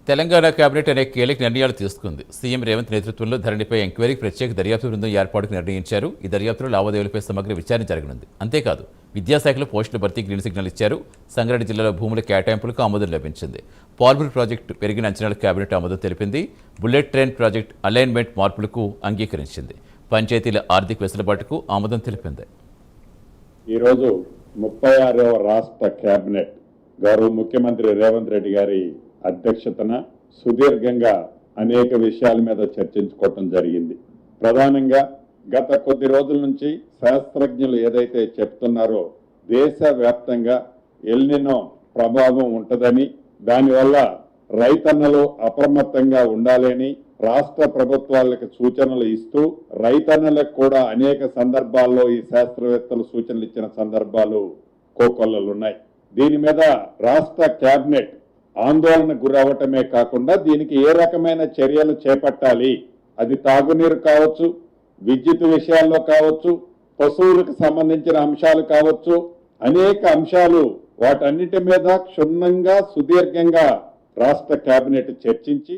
Telangana cabinet అనేక కీలక నిర్ణయాలు తీసుకుంది. సీఎం రేవంత్ నేతృత్వంలో ధరణిపై ఎంక్వైరీకి ప్రత్యేక దర్యాప్తు బృందం ఏర్పాటుకు నిర్ణయించారు. ఈ దర్యాప్తులో లావాదేవీలపై సమగ్ర విచారణ జరగనుంది. అంతేకాదు విద్యాశాఖలో పోస్టుల భర్తీ గ్రీన్ సిగ్నల్ ఇచ్చారు. సంగారెడ్డి జిల్లాలో భూముల కేటాయింపులకు ఆమోదం లభించింది. పాల్మూరు ప్రాజెక్టు పెరిగిన అంచనాలకు కేబినెట్ ఆమోదం తెలిపింది. బుల్లెట్ ట్రైన్ ప్రాజెక్టు అలైన్మెంట్ మార్పులకు అంగీకరించింది. పంచాయతీల ఆర్థిక వెసులుబాటుకు ఆమోదం తెలిపింది. ఈరోజు 36వ రాష్ట్ర కేబినెట్ గౌరవ ముఖ్యమంత్రి రేవంత్ రెడ్డి గారి అధ్యక్షతన సుదీర్ఘంగా అనేక విషయాల మీద చర్చించుకోవటం జరిగింది. ప్రధానంగా గత కొద్ది రోజుల నుంచి శాస్త్రజ్ఞులు ఏదైతే చెప్తున్నారో దేశవ్యాప్తంగా ఎల్నినో ప్రభావం ఉంటుందని, దానివల్ల రైతన్నలు అప్రమత్తంగా ఉండాలని రాష్ట్ర ప్రభుత్వాలకు సూచనలు ఇస్తూ రైతన్నలకు కూడా అనేక సందర్భాల్లో ఈ శాస్త్రవేత్తలు సూచనలు ఇచ్చిన సందర్భాలు కోకొల్లలున్నాయి. దీని మీద రాష్ట్ర కేబినెట్ ఆందోళన గురవటమే కాకుండా దీనికి ఏ రకమైన చర్యలు చేపట్టాలి, అది తాగునీరు కావచ్చు, విద్యుత్ విషయాల్లో కావచ్చు, పశువులకు సంబంధించిన అంశాలు కావచ్చు, అనేక అంశాలు వాటన్నిటి మీద క్షుణ్ణంగా సుదీర్ఘంగా రాష్ట్ర కేబినెట్ చర్చించి